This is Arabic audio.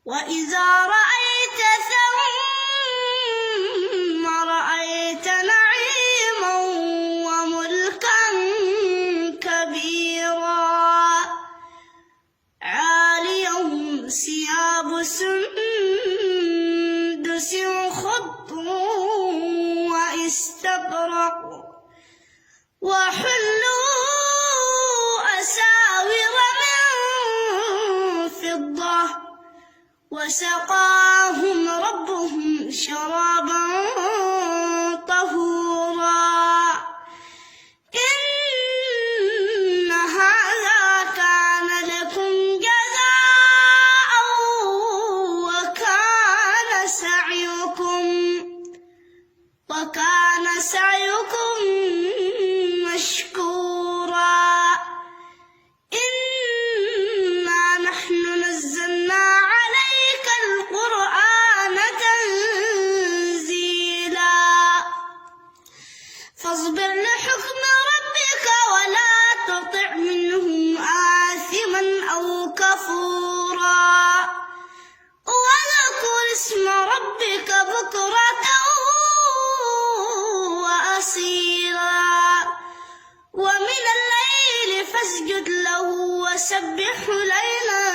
وإذا رأيت ثم رأيت نعيما وملكا كبيرا عاليهم ثياب سندس خضر واستبرق وحلوا أساور من فضة وسقاهم ربهم شرابا طهورا إن هذا كان لكم جزاء وكان سعيكم مشكورا إنا نحن نزلنا عليك القرآن تنزيلا فاصبر لحكم ربك ولا تطع منهم آثما أو كفورا واذكر اسم ربك بكرة وأصيلا ومن الليل فاسجد له وسبحه ليلا